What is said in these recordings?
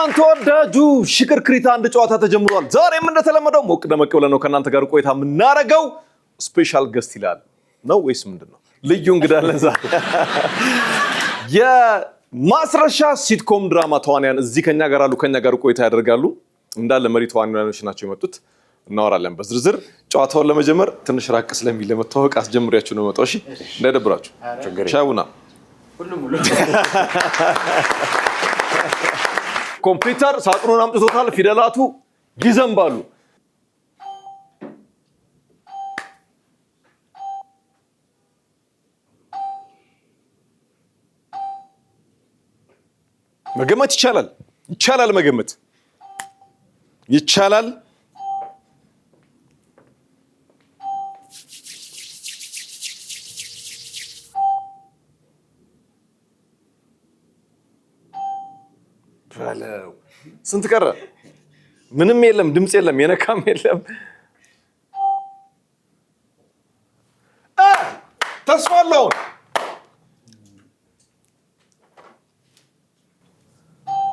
በጣም ተወዳጁ ሽክርክሪት አንድ ጨዋታ ተጀምሯል። ዛሬም እንደተለመደው ሞቅ ደመቅ ብለን ነው ከናንተ ጋር ቆይታ የምናረጋው። ስፔሻል ገስት ይላል ነው ወይስ ምንድነው? ልዩ እንግዳ አለን ዛሬ። የማስረሻ ሲትኮም ድራማ ተዋንያን እዚህ ከኛ ጋር አሉ፣ ከኛ ጋር ቆይታ ያደርጋሉ። እንዳለ መሪ ተዋንያኖች ናቸው የመጡት። እናወራለን በዝርዝር። ጨዋታውን ለመጀመር ትንሽ ራቅ ስለሚል ለመተዋወቅ አስጀምሪያችሁ ነው መጣው። እሺ እንዳይደብራችሁ። ሻውና ሁሉም ኮምፒውተር ሳጥኑን አምጥቶታል። ፊደላቱ ይዘንባሉ። መገመት ይቻላል። መገመት ይቻላል። ስንት ቀረ? ምንም የለም፣ ድምጽ የለም፣ የነካም የለም። ተስፋ አለው።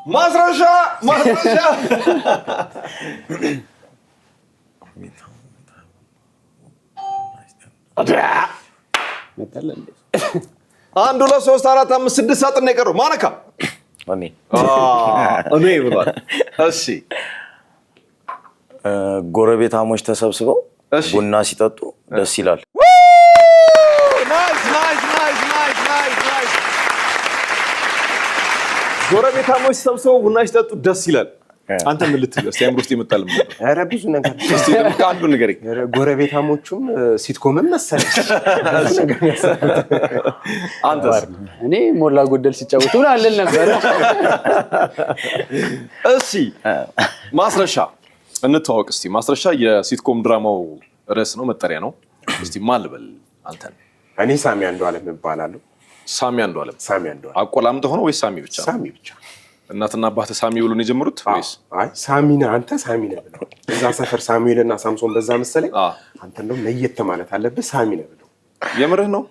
ማስረሻ አንድ ሁለት ሶስት አራት አምስት ስድስት ሳጥን ነው የቀረው። ማነካ እኔ ብሏል። እሺ ጎረቤታሞች ተሰብስበው ቡና ሲጠጡ ደስ ይላል። ጎረቤታሞች ተሰብስበው ቡና ሲጠጡ ደስ ይላል። አንተ ምን ልትል እስቲ አምሮ ውስጥ ይመጣል? ኧረ ብዙ ነገር እስቲ ደግሞ አንዱ ንገረኝ። ጎረቤታሞቹም ሲትኮምን መሰለኝ። አንተስ? እኔ ሞላ ጎደል ሲጫወቱ አለን ነበር። እሺ ማስረሻ እንተዋወቅ እስቲ። ማስረሻ የሲትኮም ድራማው ርዕስ ነው፣ መጠሪያ ነው። እስቲ ማን ልበል አንተን? እኔ ሳሚ አንዱዓለም እባላለሁ። ሳሚ አንዱዓለም አቆላምጠው ሆነ ወይስ ሳሚ ብቻ? ሳሚ ብቻ። እናትና አባተ ሳሚ ብሎ ነው የጀመሩት ወይስ? አይ ሳሚ ነህ አንተ፣ ሳሚ ነህ ብለው እዛ ሰፈር ሳሙኤልና ሳምሶን በዛ መሰለኝ። አንተ እንደውም ለየት ማለት አለብህ፣ ሳሚ ነህ ብለው። የምርህ ነው?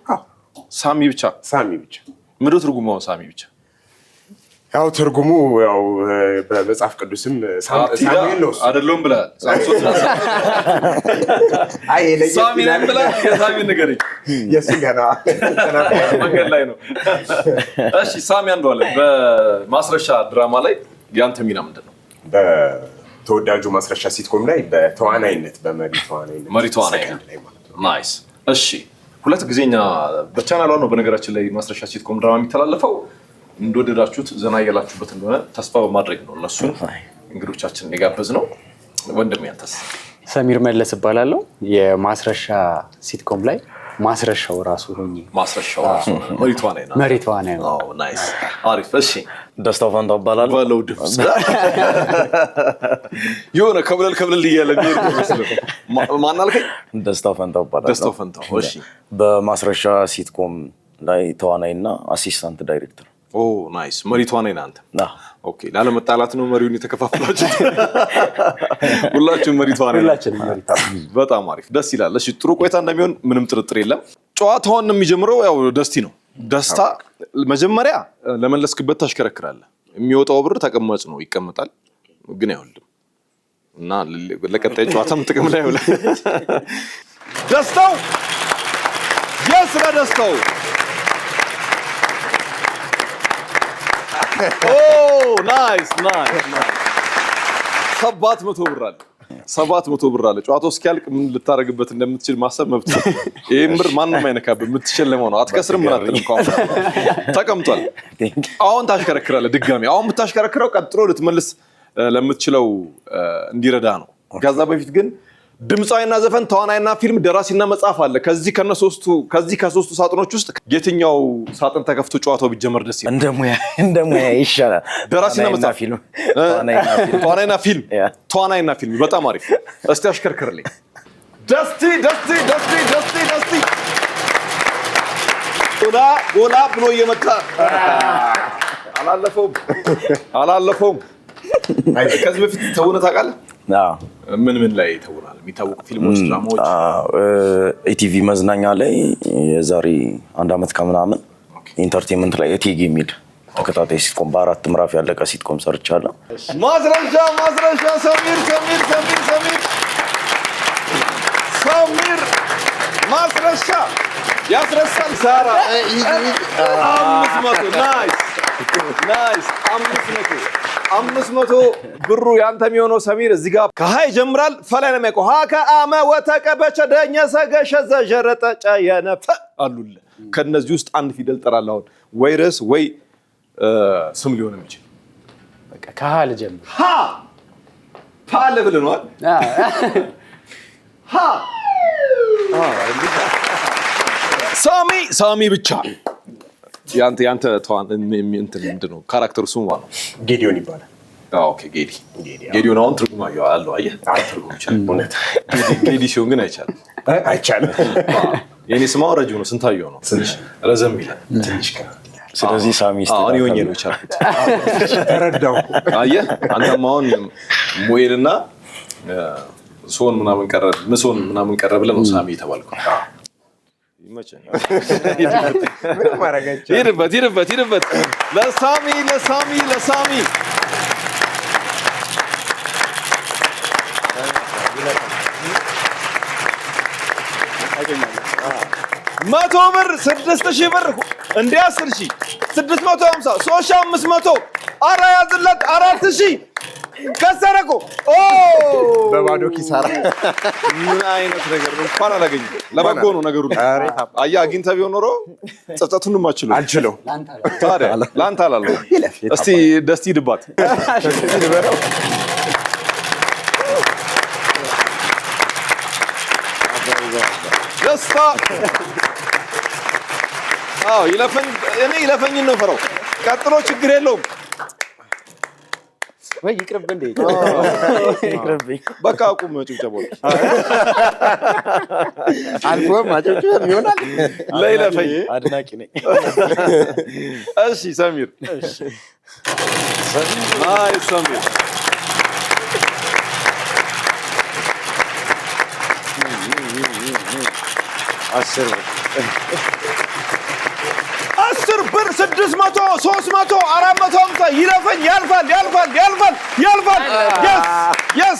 ሳሚ ብቻ? ሳሚ ብቻ። ምንድነው ትርጉሙ ሳሚ ብቻ? ያው ትርጉሙ ያው በመጽሐፍ ቅዱስም ሳሙኤል ነው አይደለም ብለሃል። ሳምሶን አይ ሳሚ ነህ ብለሃል። የሳሚ ንገረኝ። የስገና መንገድ ላይ ነው። እሺ ሳሚ አንዱዓለም በማስረሻ ድራማ ላይ ያንተ ሚና ምንድነው? በተወዳጁ ማስረሻ ሲትኮም ላይ በተዋናይነት መሪ ተዋናይ ላይ ማለት ነው። ናይስ። እሺ ሁለት ጊዜኛ በቻናሏ ነው በነገራችን ላይ ማስረሻ ሲትኮም ድራማ የሚተላለፈው። እንደወደዳችሁት ዘና ያላችሁበት እንደሆነ ተስፋ በማድረግ ነው እነሱን እንግዶቻችንን የጋበዝ ነው። ወንድም ያንተስ? ሰሚር መለስ እባላለሁ። የማስረሻ ሲትኮም ላይ ማስረሻው ራሱ ሆኜ ማስረሻው ራሱ መሪ ተዋናይ ነው። ናይስ አሪፍ። እሺ ደስታው ፈንታው እባላለሁ። ባለው ድምጽ የሆነ ከብለል እያለ ማን አልከኝ? ደስታው ፈንታው እባላለሁ። ደስታው ፈንታው። እሺ በማስረሻ ሲትኮም ላይ ተዋናይና አሲስታንት ዳይሬክተር። ኦ ናይስ። መሪ ተዋናይ ነህ አንተ? ኦኬ። ላለመጣላት ነው መሪውን የተከፋፈላችሁት? ሁላችሁም መሪ ተዋናይ ናችሁ? በጣም አሪፍ፣ ደስ ይላል። እሺ ጥሩ ቆይታ እንደሚሆን ምንም ጥርጥር የለም። ጨዋታውን የሚጀምረው ያው ደስቲ ነው። ደስታ መጀመሪያ ለመለስክበት ታሽከረክራለህ። የሚወጣው ብር ተቀማጭ ነው፣ ይቀመጣል ግን አይወልድም እና ለቀጣይ ጨዋታም ጥቅም ላይ ይውላል። ደስታው የስራ ደስታው ናይስ 700 ብር አለ። 700 ብር አለ። ጨዋታው እስኪያልቅ ምን ልታረግበት እንደምትችል ማሰብ መብት ነው። ይሄን ብር ማንንም አይነካብህ፣ የምትሸለመው ነው። አትከስርም፣ ምን አትልም። ተቀምጧል። አሁን ታሽከረክራለህ ድጋሚ። አሁን የምታሽከረክረው ቀጥሎ ልትመልስ ለምትችለው እንዲረዳ ነው። ከዛ በፊት ግን ድምፃዊና ዘፈን፣ ተዋናይና ፊልም፣ ደራሲና መጽሐፍ አለ። ከዚህ ከሶስቱ ሳጥኖች ውስጥ የትኛው ሳጥን ተከፍቶ ጨዋታው ቢጀመር ደስ ይላል? እንደሙያ ይሻላል። ደራሲና መጽሐፍ፣ ፊልም፣ ተዋናይና ፊልም። በጣም አሪፍ። እስቲ አሽከርክርልኝ። ደስቲ ጎላ ብሎ እየመጣ አላለፈውም። ከዚህ በፊት ተውነህ ታውቃለህ? ምን ላይ ተውናል? የሚታወቁ ፊልሞች፣ ድራማዎች? ኢቲቪ መዝናኛ ላይ የዛሬ 1 ዓመት ከምናምን ኢንተርቴይንመንት ላይ እቴጌ የሚል ተከታታይ ሲትኮም በአራት ምዕራፍ ያለቀ ሲትኮም ሰርቻለሁ። ማስረሻ ሰሚር ማስረሻ ያስረሳል ሳራ 500 ናይስ 500 ብሩ ያንተ የሚሆነው ሰሚር እዚህ ጋር ከሃይ ጀምራል ፈላይ ነው የሚያውቀው ከአመ ወተቀበቸ ደኘ ሰገሸ ዘጀረጠ ጨየነፈ አሉለ ከነዚህ ውስጥ አንድ ፊደል ጠራለህ አሁን ወይ ርዕስ ወይ ስም ሊሆን የሚችል በቃ ከሃ ልጀምር ፓ ለብለህ ነው ሳሚ ብቻ ያንተ ተዋን እንትን ምንድነው ካራክተሩ ስሙ ማለት ነው ጌዲዮን ይባላል። ኦኬ ጌዲዮን አሁን ትርጉም አለው አየህ ትርጉም ይችላል እውነት ጌዲ ሲሆን ግን አይቻልም የኔ ስማው ረጅም ነው ስንታየው ነው ትንሽ ረዘም ይላል ትንሽ ስለዚህ ሳሚ አሁን ይወኘ ነው ይቻላል ተረዳው አየህ አንተም አሁን ሙኤልና ሶን ምናምን ቀረ ብለህ ነው ሳሚ የተባልከው ይመቸኛል ይርበት ለሳሚ 100 ብር 6000 ብር እንደ 10000 650 3500 አራ ያዝለት 4000 ከሰረቆ በባዶ ኪሳራ ምን አይነት ነገር ነው እንኳን አላገኘም ለበጎ ነው ነገሩ አያ አግኝተህ ቢሆን ኖሮ ጸጸቱንም አልችለው ታዲያ ላንተ አላለው እስቲ ደስቲ ድባት ደስታ ይለፈኝ ነው ፈረው ቀጥሎ ችግር የለውም ወይ ይቅርብ እንዴ በቃ አቁም ጭብጨባው አልፎ ማጨብጨብ ይሆናል ለይለፈኝ አድናቂ ነኝ እሺ ሰሚር ናይስ ሰሚር አስር ብር 600 300 450 ይለፈኝ ያልፋል yes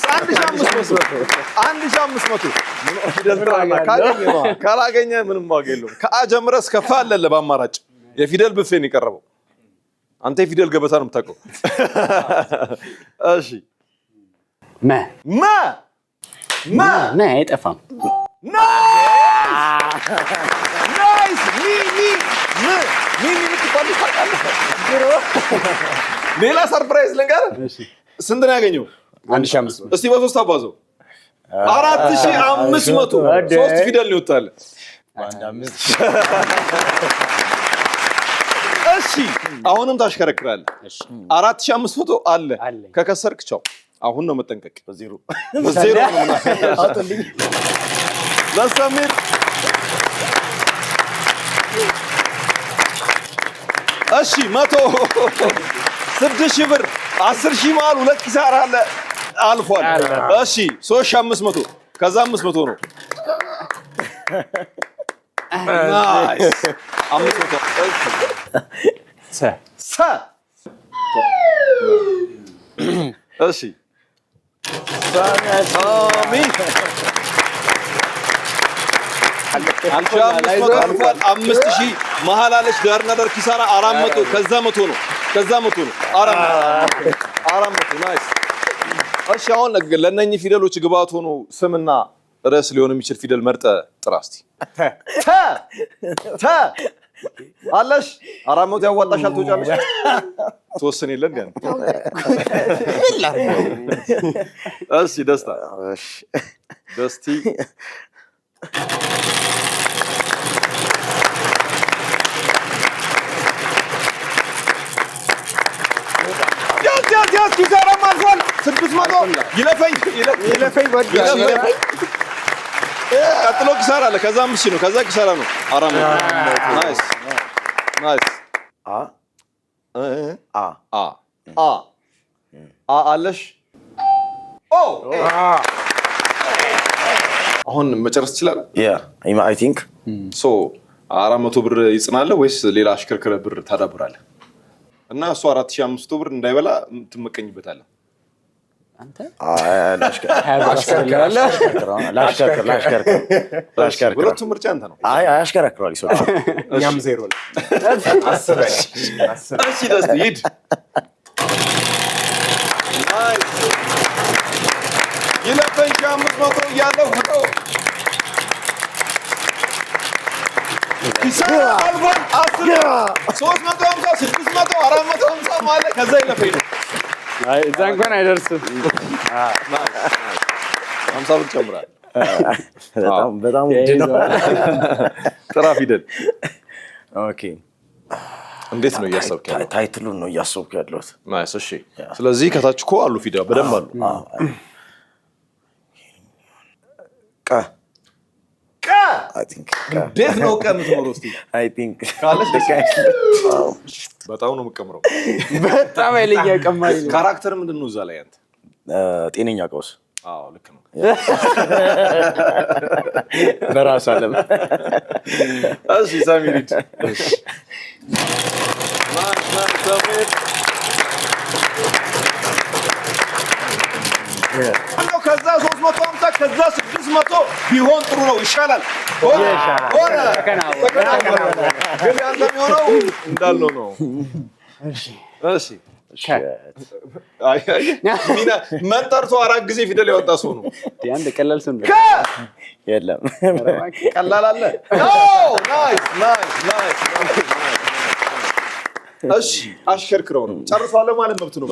1500 ፊደል ካላገኘ ምንም ዋጋ የለውም ከአ ጀምረህ እስከ ፋ አለ በአማራጭ የፊደል ብፌን የቀረበው አንተ የፊደል ገበታ ነው የምታውቀው እሺ ማ አይጠፋም ናይስ ሚሚ ምትባል ታውቃለህ ሌላ ሰርፕራይዝ ልንገርህ ስንት ነው ያገኘው 1500 እስቲ በሶስት አባዘው 4500 ሶስት ፊደል ነው ይወጣል እሺ አሁንም ታሽከረክራለህ 4500 አለ ከከሰርክ ቻው አሁን ነው መጠንቀቅ በዜሮ ነው አጥልኝ ለሰሚር እሺ 100 6000 ብር 10000 ማል ሁለት ኪሳራ አለ አልፏል እሺ 3500 ከዛ 500 ነው ናይስ 500 እሺ ሳሚ 5000 መሀል አለች ዳርና ዳር ኪሳራ 400 ከዛ 100 ነው 400 ናይስ እሺ አሁን ለነኚህ ፊደሎች ግብአት ሆኖ ስምና ርዕስ ሊሆን የሚችል ፊደል መርጠ ጥራ እስቲ ተ አለሽ 400 ያዋጣሻል ትወጫለሽ ተወሰነ የለም ግን እሺ ደስታ ደስቲ ያስ ኪሳራ ማልፏል 600 ይለፈኝ ቀጥሎ ኪሳራ አለ ከዛ 5000 ነው ከዛ ኪሳራ ነው 400 ናይስ አለሽ አሁን መጨረስ ይችላል I think ሶ 400 ብር ይጽናል ወይስ ሌላ አሽከርከረ ብር ታዳብራለህ እና እሱ 4500 ብር እንዳይበላ ትመቀኝበታለህ አንተ ላሽከርክር ሁለቱም ምርጫ አንተ ነው አያሽከረክሯል ይሰው እኛም ዜሮ ነው አስበኝ እሺ ደስ ይድ ይለፈኝ 500 እያለው ፍቶ ኪሳራ አልፏል 10 350 600 450 ማለት ከዛ ይለፈኝ ነው አይ እዛ እንኳን አይደርስም 50 ብር ጨምራል በጣም ውድ ነው ጥራ ፊደል ኦኬ እንዴት ነው እያሰብክ ያለው ታይትሉን ነው እያሰብክ ያለሁት ናይስ እሺ ስለዚህ ከታች እኮ አሉ ፊደል በደንብ አሉ ቃ I think እንዴት ነው ቀን የምትኖረው እስቲ I think ካለሽ በጣም ነው የምቀምረው በጣም አይለኛ ቀማሪ ካራክተር ምንድነው እዛ ላይ አንተ ጤነኛ ቀውስ አዎ ልክ ነው በራስ አለም እሺ ሳሚሪት እሺ ማን ሳሚሪት ከዛ 350 ከዛ 600 ቢሆን ጥሩ ነው ይሻላል ሆነ ግን አንተ የሚሆነው እንዳለው ነው እሺ አይ ሚና መንጠርቶ አራት ጊዜ ፊደል ያወጣ ሰው ነው አንድ ቀላል ሰው ነው የለም ቀላል አለ ናይስ እሺ አሽከርክረው ነው ጨርሷል ማለት መብት ነው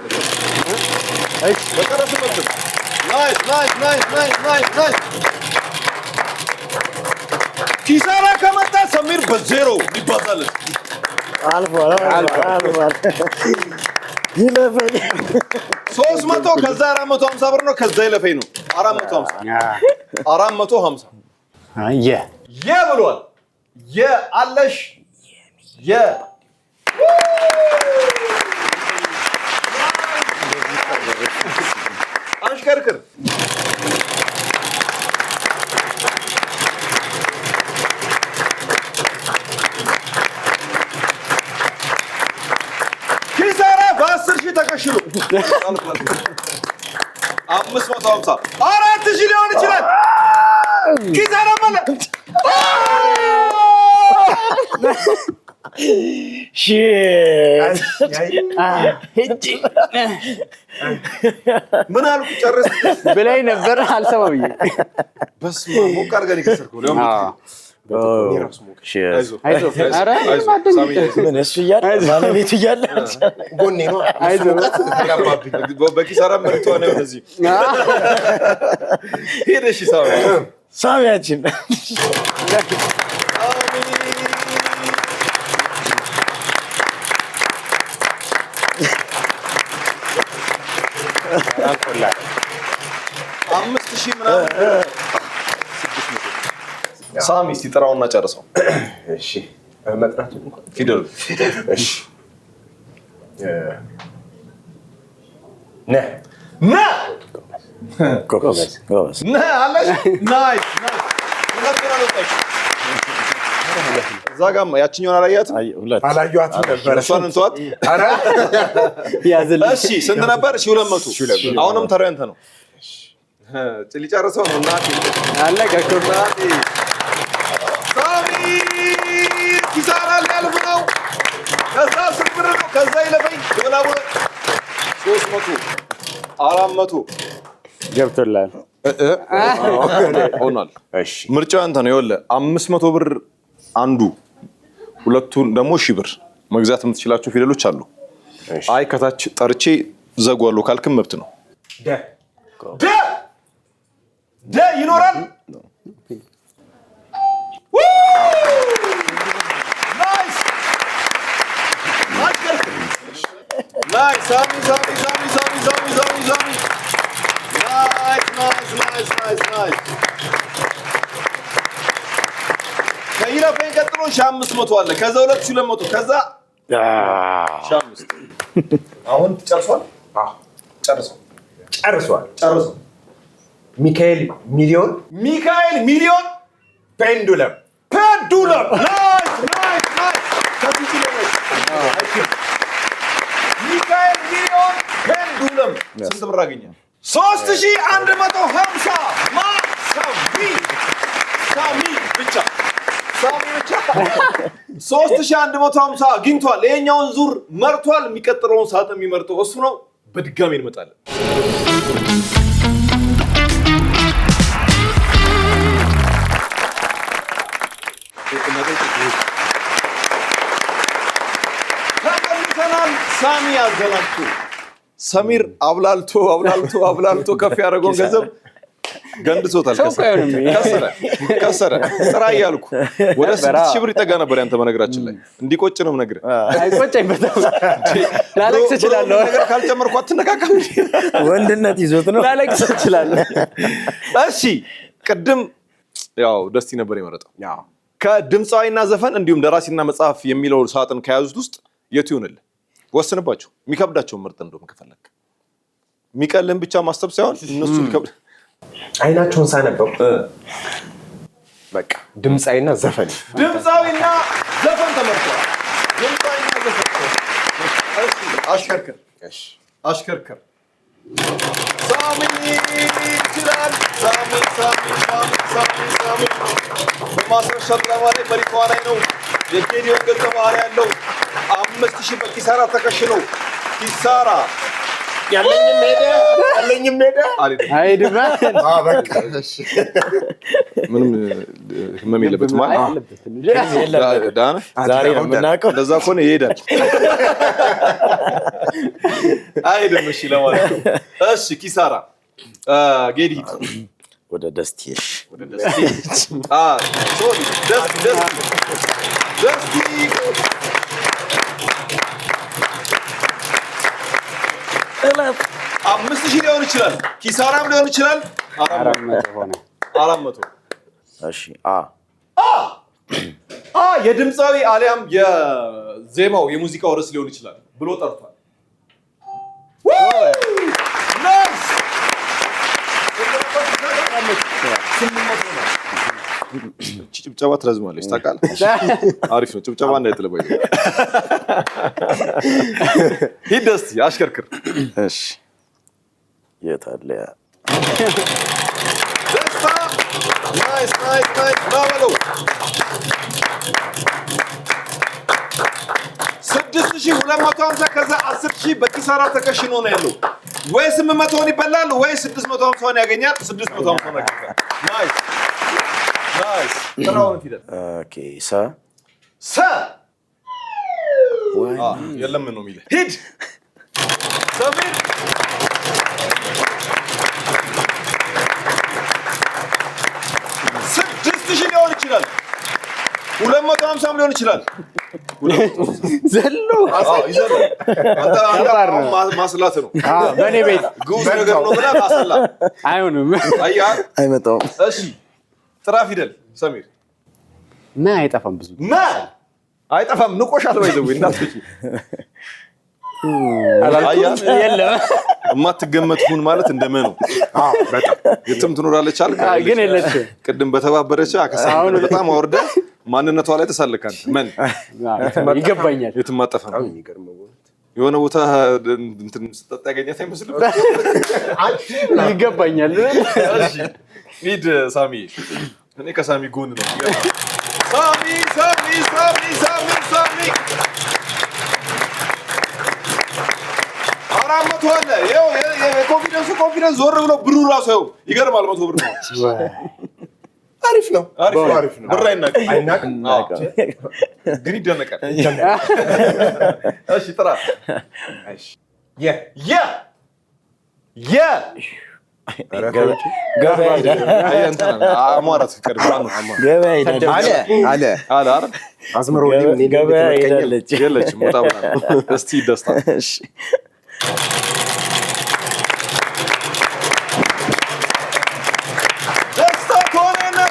እሺ በቀረስ መብት ናይስ ኪሳራ ከመጣ ሰሚር በዜሮ ይባዛል አልፏል ይለፈኝ 300 ከዛ 450 ብር ነው ከዛ ይለፈኝ ነው 450 ብሏል አለሽ አሽከርክር ኪሳራ በ10 ሺህ ተከሽሎ 550 4000 ሊሆን ይችላል ኪሳራ ማለት ምን አልኩ ጨርስ በላይ ነበር አልሰማም በስመ አብ ሞቅ አድርገን ይከሰርኩ ለምን ባለቤቱ እያለ ጎኔ ነው በኪሳራ መሪቷ ነው እንደዚህ ሄደሽ ሳሚያችን አምስት ሺህ ምናምን ሳሚ እስቲ ጥራውና ጨርሰው እሺ መጥራት ፊደል እሺ ነ አለሽ ናይስ ሁለቱን አልወጣች እዛ ጋር ያችኛውን አላያትም አላየኋትም ነበር እሷን እንተዋት እሺ ስንት ነበር 200 አሁንም ተራው አንተ ነው ሊጨርሰው ነው እናቴ አለቀ እኮ እናቴ ሳሚ ኪሳራ ሊያልፍ ነው ከዛ ስብር ነው ከዛ ይለፈኝ ገላቡ 300 400 ገብቶላል ሆኗል እሺ ምርጫው አንተ ነው ይወለ 500 ብር አንዱ ሁለቱን ደግሞ 1000 ብር መግዛት የምትችላቸው ፊደሎች አሉ አይ ከታች ጠርቼ ዘጓሉ ካልክም መብት ነው ደ ይኖራል ናይስ ናይስ ሳሚ ናይስ ከይለፈኝ ቀጥሎ 500 አለ ከዛ 2200 ከዛ 500 አሁን ጨርሷል ጨርሷል ሚካኤል ሚሊዮን ፔንዱለም ናይስ ከዚህ አንዱለም ስንት ብር አገኘ? 3150 ሳሚ ብቻ 3150 አግኝቷል። ይሄኛውን ዙር መርቷል። የሚቀጥለውን ሰዓት የሚመርጠው እሱ ነው። በድጋሚ እንመጣለን። ሳሚ አዘላልቶ ሰሚር አብላልቶ ከፍ ያደረገውን ገንዘብ ገንድሶታል። ከሰረ ጥራ እያልኩ ወደ 6000 ብር ይጠጋ ነበር። ያንተ በነገራችን ላይ እንዲቆጭ ነው የምነግርህ። አይቆጨኝ በጣም ላለቅስ እችላለሁ። ነገር ካልጨመርኩ አትነካካም። ወንድነት ይዞት ነው። ላለቅስ እችላለሁ። እሺ ቅድም ያው ደስቲ ነበር የመረጠው። ከድምፃዊና ዘፈን እንዲሁም ደራሲና መጽሐፍ የሚለው ሳጥን ከያዙት ውስጥ የቱ ይሆንልህ? ወስንባቸው። የሚከብዳቸው ምርጥ እንደውም ከፈለክ የሚቀልን ብቻ ማሰብ ሳይሆን እነሱ ሊከብድ አይናቸውን ሳነበው በቃ ድምፃዊና ዘፈን ተመርጧል። ድምፃዊና ዘፈን አሽከርከር ሳሚ ይችላል። ሳሚ በማስረሻ ድራማ ላይ መሪ ተዋናይ ነው። የጌዲዮን ገጸ ባህሪ ያለው 5000 በኪሳራ ተከሽኖ ኪሳራ ያለኝም ሄደ አይደለም በቃ እሺ ምንም ህመም የለበትም ማለት ዳና ዛሬ ነው የምናውቀው። እንደዛ ከሆነ ይሄዳል አይደለም። እሺ ለማለት እሺ ኪሳራ ጌዲ ወደ ደስቲሽ ሶሪ ደስቲ 5000 ሊሆን ይችላል፣ ኪሳራም ሊሆን ይችላል። 400 እሺ የድምፃዊ አሊያም የዜማው የሙዚቃው ርዕስ ሊሆን ይችላል ብሎ ጠርቷል። ናይስ ጭብጨባ ትረዝማለች ታውቃለህ። አሪፍ ነው ጭብጨባ እንዳይጥለበኝ። ሂድ እስቲ አሽከርክር። እሺ የታለ ደስታ ናይስ ብራቮ። 6250 ከዛ 10000 በኪሳራ ተከሽኖ ነው ያለው። ወይ 800ን ይበላል ወይ 650ን ያገኛል። 650 ነው ያገኛል። ናይስ ተራውን ፊደል ኦኬ ሰ የለም ነው የሚለው። ሂድ ሰሚር 6000 ሊሆን ይችላል፣ 250 ሊሆን ይችላል። ዘሎ አንተ ማስላት ነው በእኔ ቤት ጉዝ ነገር ነው ብላ ማስላ አይሆንም። አይመጣውም። እሺ ጥራ ፊደል ሰሚር አይጠፋም። ብዙ አይጠፋም። ንቆሻል ወይ ዘው እናትሽ የለም የማትገመት ሁን ማለት እንደመ ነው። በጣም የትም ትኖራለች አልክ ግን የለች። ቅድም በተባበረች አከሳውን በጣም አወርደ ማንነቷ ላይ ተሳልካን ምን ይገባኛል። የትም አጠፋም። የሆነ ቦታ እንትን ስጠጣ ያገኛት አይመስልም። ይገባኛል። እሺ ሂድ ሳሚ። እኔ ከሳሚ ጎን ነው። ሳሚ 400 አለ። ይኸው የኮንፊደንስ ዞር ብሎ ብሩ ራሱ ይኸው ይገርማል። 100 ብር ነው። አሪፍ ነው። ብር አይናቅም ግን ይደነቃል። እሺ ጥራ።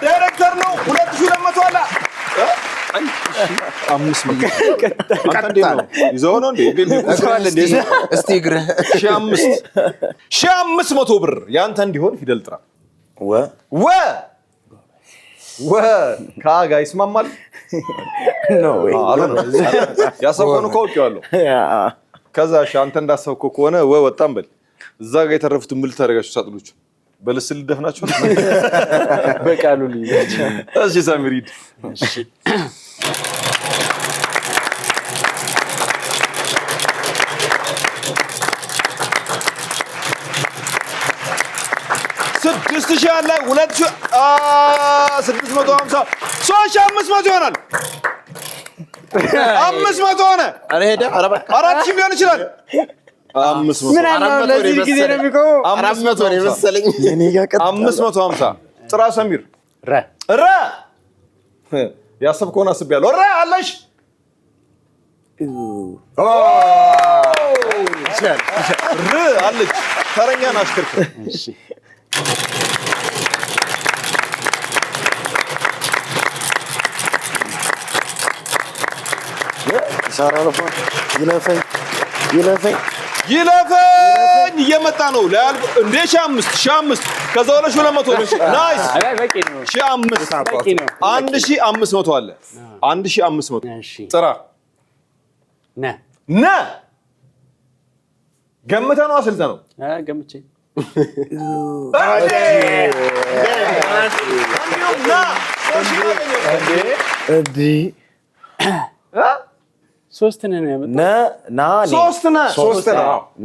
ዳይሬክተር ነው 2200 አለ። 1500 ብር ያንተ እንዲሆን ፊደል ጥራ። ከአጋ ይስማማል ነው ያሰብከውን እኮ አውቄዋለሁ። ከዛ አንተ እንዳሰብከው ከሆነ ወጣም በል እዛ ጋር የተረፉትን ምን ልታደርጋችሁ ሳጥኖቹ በልስል ደፍናችሁ በቃሉ ልይዛችሁ እሺ ሳሚር ሂድ እሺ 6000 አለ 2650 3500 ይሆናል 500 ሆነ አረ ሄደ 4000 ሊሆን ይችላል 500 ምን አለው ለዚህ ጊዜ ነው የሚቆመው 400 ነው መሰለኝ የኔ ጋር ቀጥ 550 ጥራ ሰሚር ረ ያሰብከውን አስቤያለሁ ረ አለሽ ር አለች ተረኛን አሽከርክር እሺ ይሰራልባ ይለፈኝ እየመጣ ነው ለያል እንደ 5 ከዛ 200 ናይስ አይ በቂ ነው 5 በቂ ነው 1500 አለ 1500 እሺ ጥራ ነ ገምተ ነው አስልተ ነው ገምቼ እንዴ ሶስት ነን ያመጣው ሶስት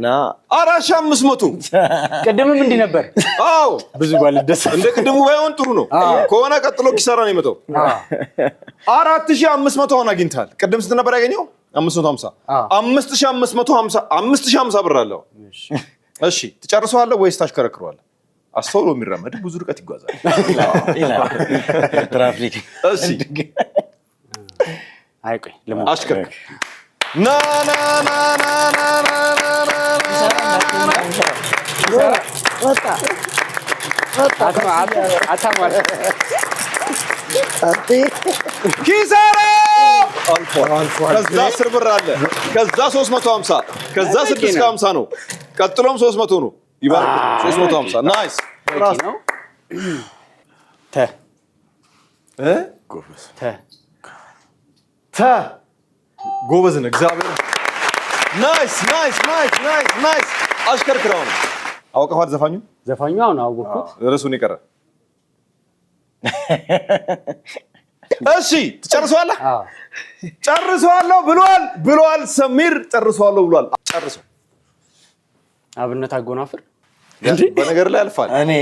ና 4500 ቀደምም እንዲህ ነበር አዎ ብዙ ባልደስ እንደ ቅድሙ ባይሆን ጥሩ ነው ከሆነ ቀጥሎ ኪሳራ ነው የመጣው 4500 ሆነ አግኝታል ቅድም ስንት ነበር ያገኘው 550 5550 ብር አለው እሺ ትጨርሰዋለህ ወይስ ታሽከረክረዋለህ አስተውሎ የሚራመድ ብዙ ርቀት ይጓዛል ትራፊክ እሺ አይቆይ አሽከርክር ና ኪሳራ ከዛ 10 ብር አለ ከዛ 350 ከዛ 650 ነው ቀጥሎም 300 ነው ይባል 350 ናይስ ነው ጎበዝ ነው እግዚአብሔር ናይስ አሽከርክረው ነው አውቀዋል ዘፋኙ አሁን አወቅኩት ርዕሱን ይቀር እሺ ትጨርሰዋለህ ጨርሰዋለሁ ብሏል ሰሚር ጨርሰዋለሁ ብሏል ጨርሶ አብነት አጎናፍር በነገር ላይ አልፋል እኔ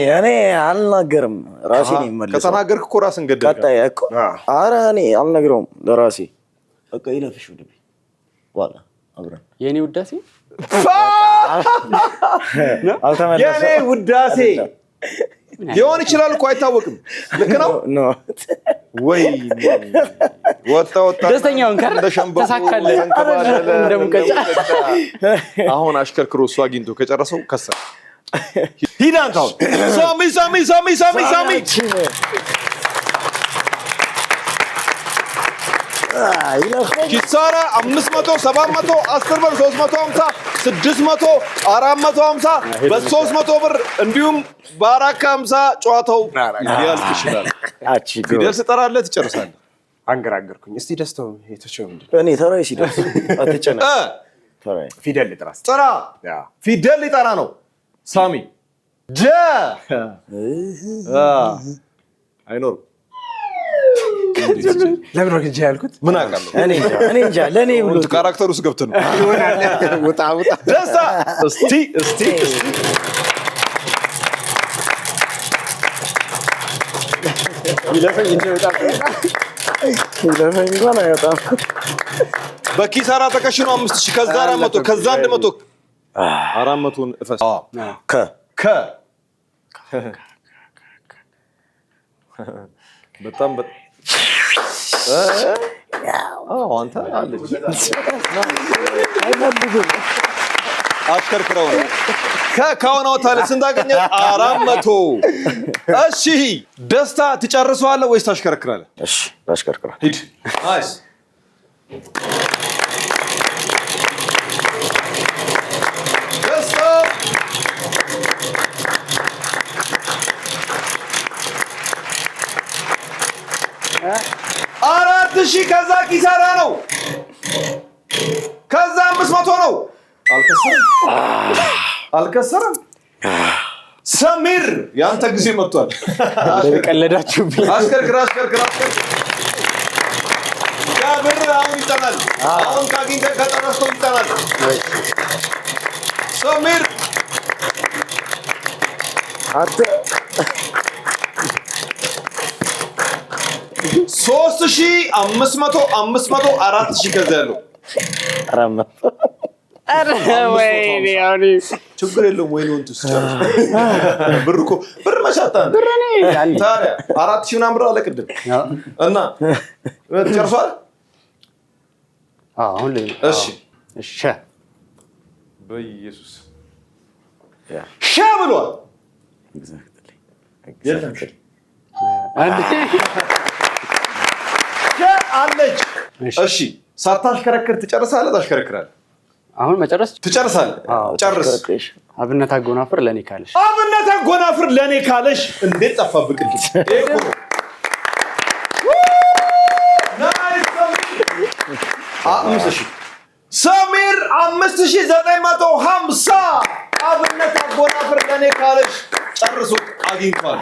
አልናገርም ራሴ ነኝ መልሰው ከተናገርክ እኮ ራስን ገደልክ ቀጣይ እኮ ኧረ እኔ አልነግረውም ለራሴ በቃ ይለፍሽ ወደ ቤት ዋላ አብረን የኔ ውዳሴ የኔ ውዳሴ ሊሆን ይችላል እኮ አይታወቅም ልክ ነው ወይ ወጣ ደስተኛውን ከር ተሳካለ እንደምቀጫ አሁን አሽከርክሮ እሱ አግኝቶ ከጨረሰው ከሰ ሂዳንታው ሳሚ ኪሳራ 500 700 10 ብር 350 600 450 በ300 ብር እንዲሁም በ450 ጨዋታው ሊያልቅ ይችላል ፊደል ስጠራለህ ትጨርሳለህ አንገራገርኩኝ እስቲ ደስተው የተቸው እኔ ተራይ ሲደርስ አትጨነቅ ተራይ ፊደል ልጥራስ ጥራ ፊደል ሊጠራ ነው ሳሚ ጀ አይኖርም ለምን ወገጀ ያልኩት ምን አውቃለሁ እኔ እንጃ ለኔ ብሎ ካራክተሩ ውስጥ ገብተህ ነው ወጣ ደስታ እስቲ ይለፈኝ እንጂ በጣም ይለፈኝ እንኳን አይወጣም በኪሳራ ተከሽኖ 5000 ከዛ 400 ከዛ 100 400ን እፈስ ከ በጣም አንተ አለች አሽከርክረው ከካውና ወታለ ስንታገኘ 400 እሺ ደስታ ትጨርሰዋለህ ወይስ ታሽከርክራለህ እሺ ታሽከርክራ ሂድ ናይስ ደስታ 4000 ከዛ ኪሳራ ነው ከዛ 500 ነው አልከሰም አልከሰረም። ሰሚር ያንተ ጊዜ መጥቷል። ቀለዳችሁብኝ። አሽከርክር። ያ ብር አሁን ይጠናል። አሁን ካገኘህ ከጨረስከው ይጠናል። ሰሚር አንተ 3500 500 4000 ከዛ ያለው ወይኔ አሁን ችግር የለውም። ወይኔ ወንቱ ብር እኮ ብር መሻታ ብር እኔ ታዲያ 4000 ምናምን ብር አለ ቅድም እና ጨርሷል። አሁን እሺ በኢየሱስ ሻ ብሏል። የለም አለች። እሺ ሳታሽከረክር ትጨርሳለህ? ታሽከረክራለህ? አሁን መጨረስ ትጨርሳለህ? ጨርስ። አብነት አጎናፍር ለኔ ካለሽ አብነት አጎናፍር ለኔ ካለሽ እንዴት ጠፋብህ? ሰሚር 5950 አብነት አጎናፍር ለኔ ካለሽ ጨርሶ አግኝቷል።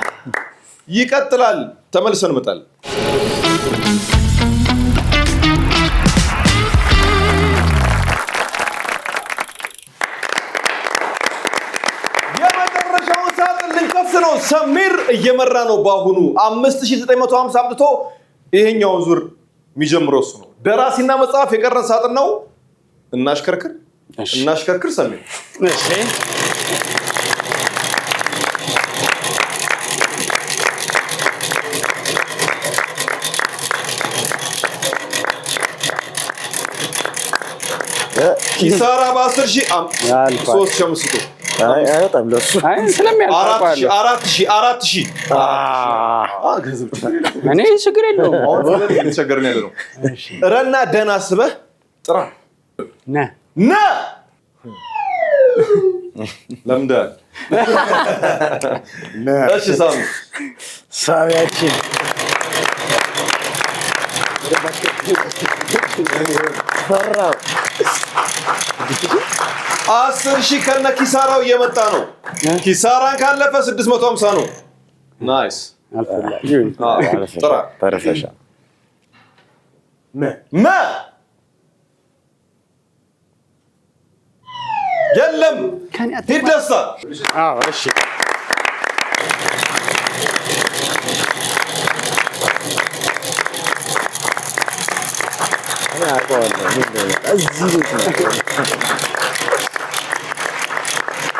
ይቀጥላል። ተመልሰን እንመጣለን። የመጨረሻውን ሳጥን ልንከፍት ነው። ሰሚር እየመራ ነው በአሁኑ 5950 አምጥቶ ይሄኛውን ዙር የሚጀምረው እሱ ነው። ደራሲና መጽሐፍ የቀረን ሳጥን ነው። እናሽከርክር። ሰሚር እሺ ኪሳራ በ10,000 3,500 አይወጣም ለሱ ስለሚያልፍ 4,000 እኔ ችግር የለውም። ተቸገርን ያለ ነው። ረና ደህና አስበህ ጥራ ነ ለምደህ እሺ ሳሚያችን ፈራው 10,000 ከነ ኪሳራው እየመጣ ነው። ኪሳራን ካለፈ 650 ነው። ናይስ ጥራ ተረፈሻ የለም ይደሳ። እሺ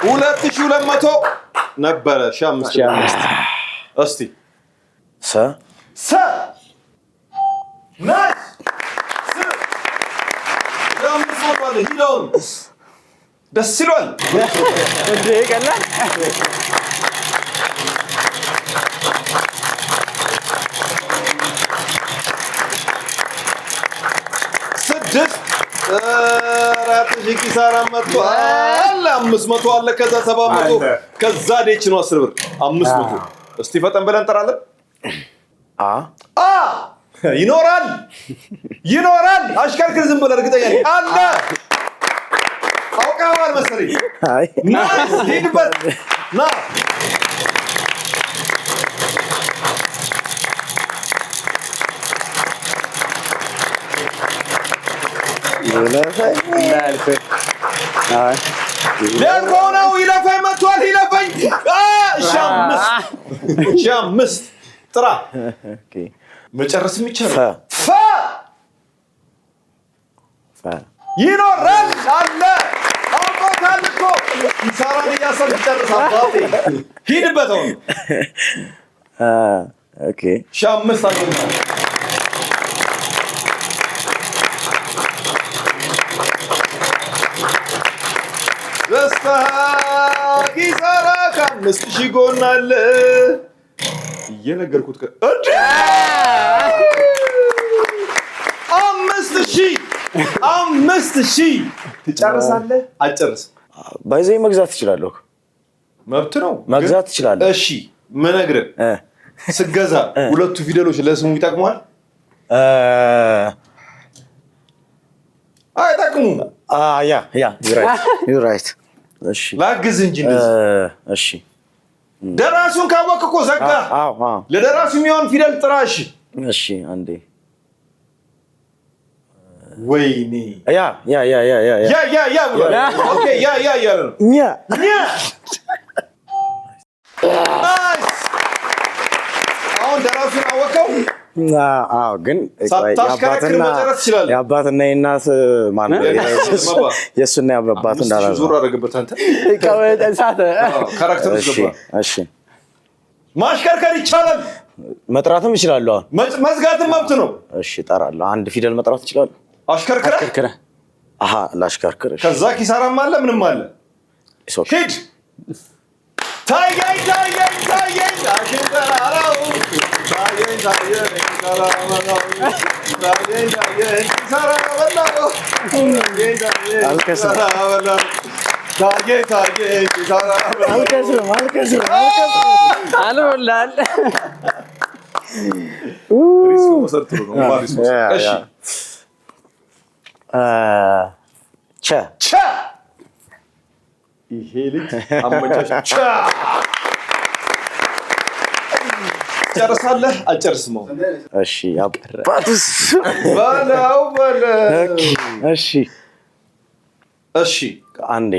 ሁለት ሺህ 200 ነበረ 5,000 እስቲ ናይስ ደስ ይሏል። እንዴ ቀላል ኪሳራ መጥቷል። 500 አለ ከዛ 700 ከዛ ዴች ነው 10 ብር 500 እስቲ ፈጠን ብለን እንጠራለን። ይኖራል አሽከርክር ዝም ብለህ እርግጠኛ ነኝ አለ አውቀዋል መሰለኝ። ናይስ ሂድበት ና ሊያልፈው ነው። ይለፈኝ መጥቷል። ይለፈኝ 5,000 ጥራ መጨረስ የሚቻለው ይኖራል አለ አውቆታል እኮ ኪሳራን እያሰብክ ጨርስ አባቴ ሂድበት። አሁን 5,000 አግኝተሃል። ኪሳራ ከ5,000 ጎን አለ እየነገርኩት እንዴ 5,000 ትጨርሳለህ? አትጨርስም? ባይዘይ መግዛት ትችላለህ። መብት ነው መግዛት ትችላለህ። እሺ ምነግርህ ስገዛ ሁለቱ ፊደሎች ለስሙ ይጠቅማል? አይጠቅሙም። ያ you're right እሺ ላግዝ እንጂ እንደዚህ እሺ ደራሲውን ካወቅህ እኮ ዘጋ ለደራሲው የሚሆን ፊደል ጥራ እሺ አንዴ ወይኔ ያ ብሏል ኦኬ ያ ያለ ነው ኛ አሁን ደራሲውን አወቀው ግን የአባትና የእናት ማለት የእሱና የአባቱ እንዳላዘ ዙር አደረግበት አንተ ካራክተር ገባ እሺ ማሽከርከር ይቻላል መጥራትም ይችላል አሁን መዝጋትም መብት ነው እሺ እጠራለሁ አንድ ፊደል መጥራት ይችላል አሽከርከረ ላሽከርክር ከዛ ኪሳራም አለ ምንም አለ ሂድ ታየኝ አሽንተራራው ታየኝ ሰላማው ታየኝ ኪሳራ በላው ኪሳራ አልወላል ሪስክ ወሰርቱ ነው ማሪስ እሺ ቻ ይሄ ልጅ አመቻች ቻ ጨርሳለህ አልጨርስም እሺ አባቱስ ባላው እሺ አንዴ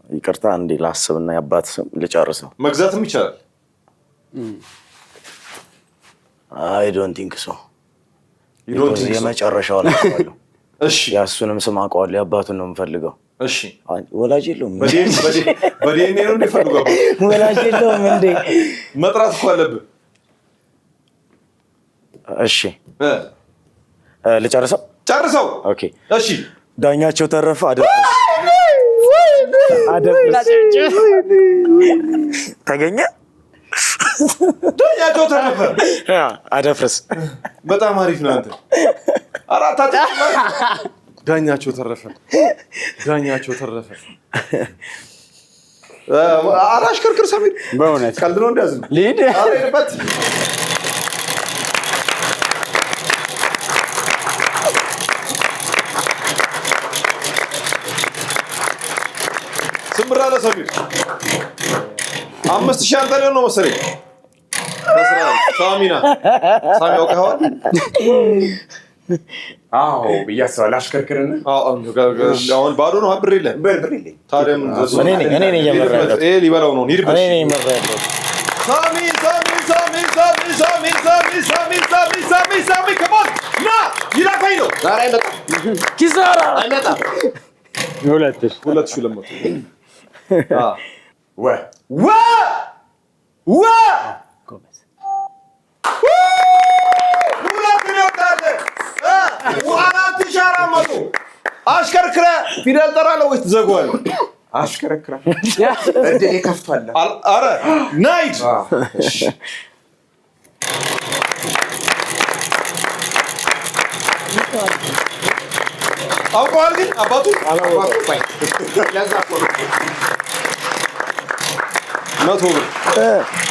ይቅርታ አንዴ ላስብና ያባት ስም ልጨርሰው መግዛትም ይቻላል I don't think so የመጨረሻው ነው እሺ ያሱንም ስም አውቀዋለሁ ያባቱን ነው የምፈልገው እሺ ወላጅ የለውም በዲኤንኤ ነው እንደፈልገው ወላጅ የለውም እንዴ መጥራት እኮ አለብህ እሺ ልጨርሰው ጨርሰው ኦኬ እሺ ዳኛቸው ተረፈ ተገኘ ዳኛቸው ተረፈ አደፍርስ በጣም አሪፍ ነው አንተ አራታ ዳኛቸው ተረፈ አላሽከርክር ሰሚር በእውነት ቀልድ ነው እንደያዝ ነው ሊድ አሬበት ስምራ ለሰሚር 5000 አንተ ነው መሰለኝ በስራ ሳሚና ሳሚው ከሆነ ብያስባለሁ አሽከርክርና አሁን ባዶ ነው ብር የለም ታዲያ እኔ ነኝ የመረጥኩት ይሄ ሊበላው ነው ሂድ እኔ ነኝ የመረጥኩት ሳሚ ከሞን ና ይላፈኝ ነው ዛሬ አይመጣም ኪሳራ አይመጣም ሁለት ሺህ ለሞት አሽከርክረ ፊደል ጠራለህ ወይስ ትዘጋዋለህ? አሽከረክራ እንዴ ከፍቷል። አረ ናይት አውቀዋል ግን አባቱ አላወቀም። ለዛ መቶ ብር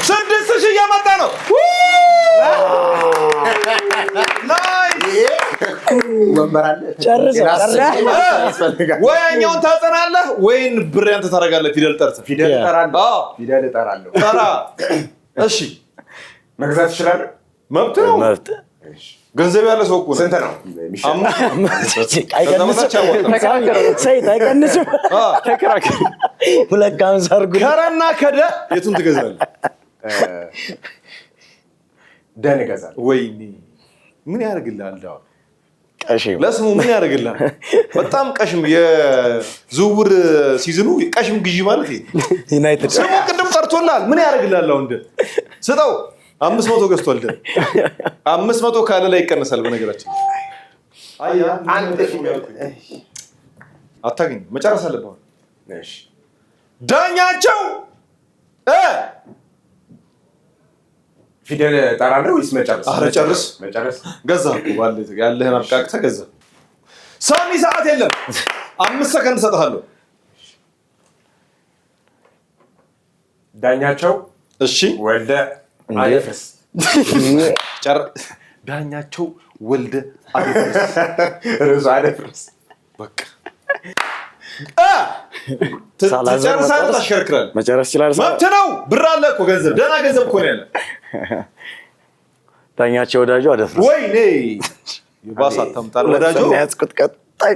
6000 እያመጣ ነው። ወይ እኛውን ታጸናለህ ወይን ብር ያንተ ታደርጋለህ። ፊደል ጠርተህ ፊደል እጠራለሁ። ጠራ። እሺ መግዛት ይችላል። መብት ነው። ገንዘብ ያለ ሰው እኮ ነው። ስንት ነው? አይቀንስም። ሁለት ከሀምሳ አድርጉ። ከረና ከደ የቱን ትገዛለህ? ደን እገዛለሁ። ወይኔ ምን ያደርግልሃል? ቀሽም ለስሙ ምን ያደርግልሃል? በጣም ቀሽም የዝውውር ሲዝኑ ቀሽም ግዢ ማለት ዩናይትድ ስሙ ቅድም ጠርቶልሃል። ምን ያደርግልሃል? አሁን ስጠው 500 ገዝቷል። 500 ካለ ላይ ይቀነሳል። በነገራችን አንድ አታገኝ መጨረስ አለብህ። እሺ ዳኛቸው ፊደል እጠራለሁ ወይስ መጨረስ? ኧረ ጨርስ። መጨረስ ገዛ እኮ ባለ ያለህን አብቃቅተህ ገዛ። ሳሚ ሰዓት የለም። 5 ሰከንድ እሰጥሃለሁ። ዳኛቸው እሺ ወልደ አደፍርስ ዳኛቸው ወልደ አደፍርስ ርዕሱ አደፍርስ። በቃ ትጨርሳለህ፣ ታሽከርክራለህ። መጨረስ ይችላል። መብት ነው። ብር አለ እኮ ገንዘብ፣ ደህና ገንዘብ እኮ ነው ያለ። ዳኛቸው ወዳጆ አደፍርስ። ወይኔ ይባስ አተምታል። ወዳጆ ያዝኩት ቀጣይ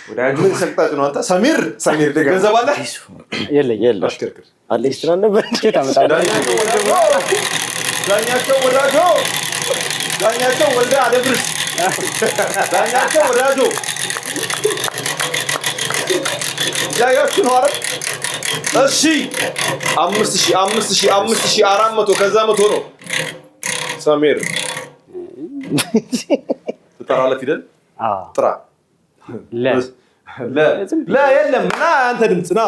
ወዳጆ ምን ሰቅጣጭ ነው አንተ? ሰሚር ገንዘብ አለ? የለ አሽከርክር አለሽ ትናንት ነበር። ዳኛቸው ወልደ አደፍርስ። ዳኛቸው ወዳጆ ያያችሁ ነው አይደል? እሺ 5400 ከዛ 100 ነው። ሰሚር ትጠራለህ ፊደል? ጥራ። ለ የለም ና አንተ ድምፅ ና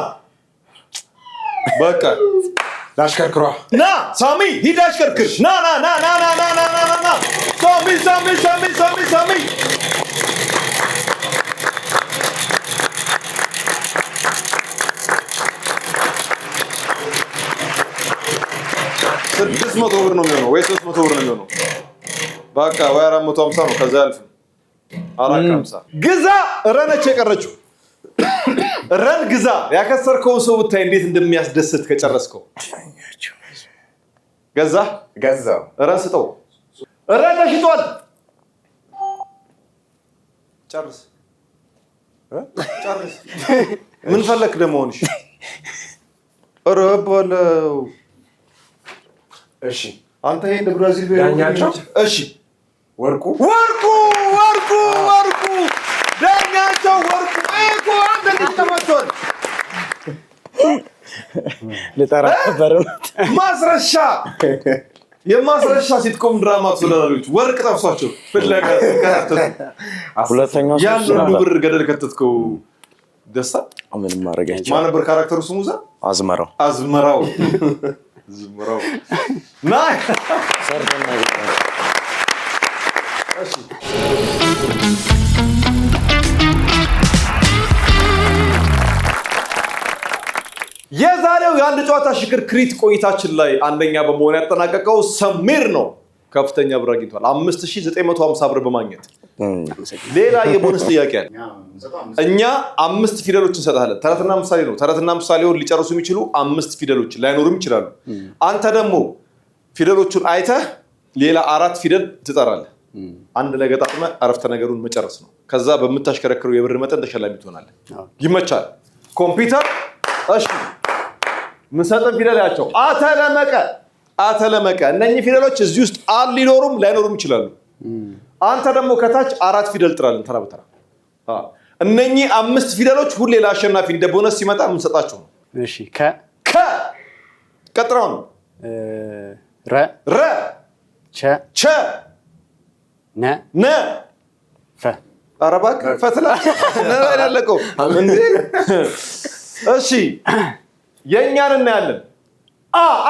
በቃ ላሽከርክሯ ና ሳሚ ሂድ አሽከርክር ና ሳሚ 600 ብር ነው የሚሆነው ወይ 300 ብር ነው የሚሆነው። በቃ ወይ 450 ነው። ከዛ ያልፍ 450 ግዛ። ረነች የቀረችው ረን ግዛ። ያከሰርከውን ሰው ብታይ እንዴት እንደሚያስደስት ከጨረስከው። ገዛው ረን ስጠው። ረን ተሽጧል። ጨርስ። ምን ፈለክ ደግሞ ሆንሽ? ኧረ በለው። እሺ አንተ ይሄ እንደ ብራዚል ዳኛቸው። እሺ ወርቁ ዳኛቸው ወርቁ እኮ አንተ ልትመጣው ልጠራ ነበር። ማስረሻ የማስረሻ ሲትኮም ድራማ ስለላሉት ወርቅ ጠፍሷቸው ፍለጋ ከተተ ሁለተኛው ያን ሁሉ ብር ገደል ከተትከው ደስታ ምን ማረጋቸው? ማን ነበር ካራክተሩ ስሙ? አዝመራው ናይ ሰርተና እሺ የዛሬው የአንድ ጨዋታ ሽክርክሪት ቆይታችን ላይ አንደኛ በመሆን ያጠናቀቀው ሰሚር ነው። ከፍተኛ ብር አግኝቷል፣ 5950 ብር በማግኘት። ሌላ የቦነስ ጥያቄ አለ። እኛ 5 ፊደሎች እንሰጣለን። ተረትና ምሳሌ ነው። ተረትና ምሳሌውን ሊጨርሱ የሚችሉ 5 ፊደሎች ላይኖሩም ይችላሉ። አንተ ደግሞ ፊደሎቹን አይተህ ሌላ 4 ፊደል ትጠራለህ። አንድ ላይ ገጣጥመህ አረፍተ ነገሩን መጨረስ ነው። ከዛ በምታሽከረክረው የብር መጠን ተሸላሚ ትሆናለህ። ይመቻል? ኮምፒውተር እሺ ምንሰጠን ፊደል ያቸው አተለመቀ። እነኚህ ፊደሎች እዚህ ውስጥ ሊኖሩም ላይኖሩም ይችላሉ። አንተ ደግሞ ከታች 4 ፊደል ጥራልን ተራ በተራ። እነኚህ 5 ፊደሎች ሁሌ ለአሸናፊ እንደ ቦነስ ሲመጣ የምንሰጣቸው ነው። እሺ ቀጥራው ነው። ረ ቸ ነ ፈ አረባክ ፈትላ ነው ያለቀው እንዴ? እሺ የኛን እናያለን።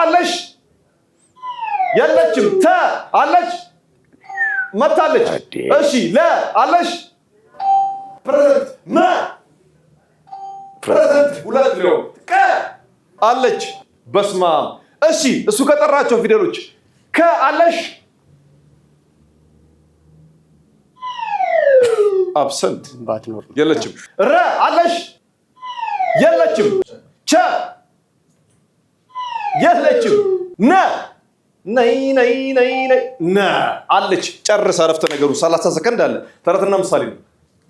አለሽ የለችም። ተ አለች መታለች። እሺ ለ አለሽ ፕሬዘንት ፕሬዘንት ሁለት ነው። ቀ አለች በስማ። እሺ እሱ ከጠራቸው ፊደሎች ከ አለሽ አብሰንት ባትኖር የለችም። ረ አለሽ የለችም። ቸ የለችም። ነይ ነ አለች። ጨርስ አረፍተ ነገሩ። 30 ሰከንድ አለ። ተረትና ምሳሌ ነው።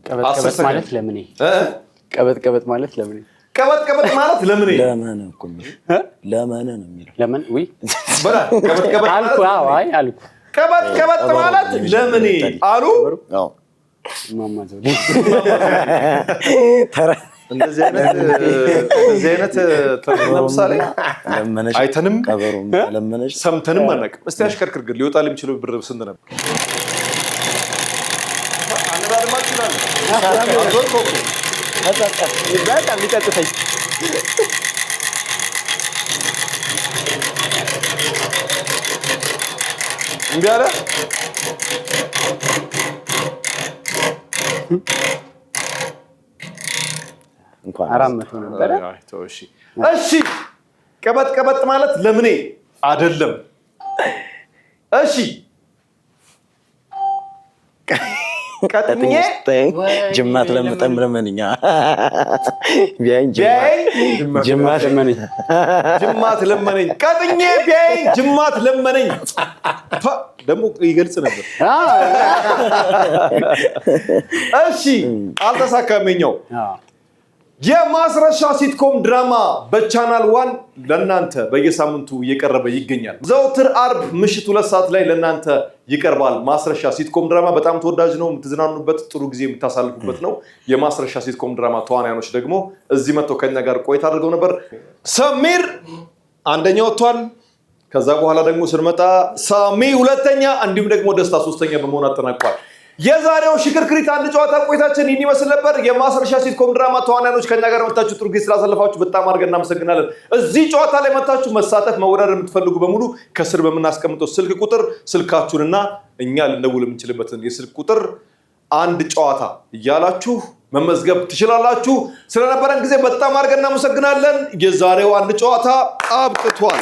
ቀበጥ ማለት ለምን? ቀበጥ ማለት ለምን? ቀበጥ ማለት ለምን? ለምን እኮ ለምን ነው የሚለው? ለምን ወይ በላ ቀበጥ አልኩ። አዎ አይ አልኩ። ቀበጥ ማለት ለምን አሉ? አዎ ማማዘው እንደዚህ አይነት ለምሳሌ አይተንም ሰምተንም አናውቅም። እስቲ አሽከርክር ግን ሊወጣ የሚችለው ብር ስንት ነበር? በጣም ሊጠጥተኝ እምቢ አለ። እንኳን 400 ነበር። እሺ ቀበጥ ማለት ለምኔ አይደለም። እሺ ቀጥኜ ጅማት ለምጠምረመንኛ ቢያይን ጅማት ለመነኝ ጅማት ለመነኝ ቀጥኜ ቢያይን ጅማት ለመነኝ ደግሞ ይገልጽ ነበር። እሺ አልተሳካመኛው የማስረሻ ሲትኮም ድራማ በቻናል 1 ለናንተ በየሳምንቱ እየቀረበ ይገኛል። ዘውትር አርብ ምሽት 2 ሰዓት ላይ ለናንተ ይቀርባል። ማስረሻ ሲትኮም ድራማ በጣም ተወዳጅ ነው። የምትዝናኑበት ጥሩ ጊዜ የምታሳልፉበት ነው። የማስረሻ ሲትኮም ድራማ ተዋናዮች ደግሞ እዚህ መጥተው ከኛ ጋር ቆይታ አድርገው ነበር። ሰሚር አንደኛ ወጥቷል። ከዛ በኋላ ደግሞ ስንመጣ ሳሚ ሁለተኛ፣ እንዲሁም ደግሞ ደስታ ሶስተኛ በመሆን አጠናቋል። የዛሬው ሽክርክሪት አንድ ጨዋታ ቆይታችን ይህን ይመስል ነበር። የማስረሻ ሲትኮም ድራማ ተዋናዮች ከኛ ጋር መጣችሁ ጥሩ ጊዜ ስላሳለፋችሁ በጣም አድርገን እናመሰግናለን። እዚህ ጨዋታ ላይ መጣችሁ መሳተፍ መወዳደር የምትፈልጉ በሙሉ ከስር በምናስቀምጠው ስልክ ቁጥር ስልካችሁንና እኛ ልንደውል የምንችልበትን የስልክ ቁጥር አንድ ጨዋታ እያላችሁ መመዝገብ ትችላላችሁ። ስለነበረን ጊዜ በጣም አድርገን እናመሰግናለን። የዛሬው አንድ ጨዋታ አብቅቷል።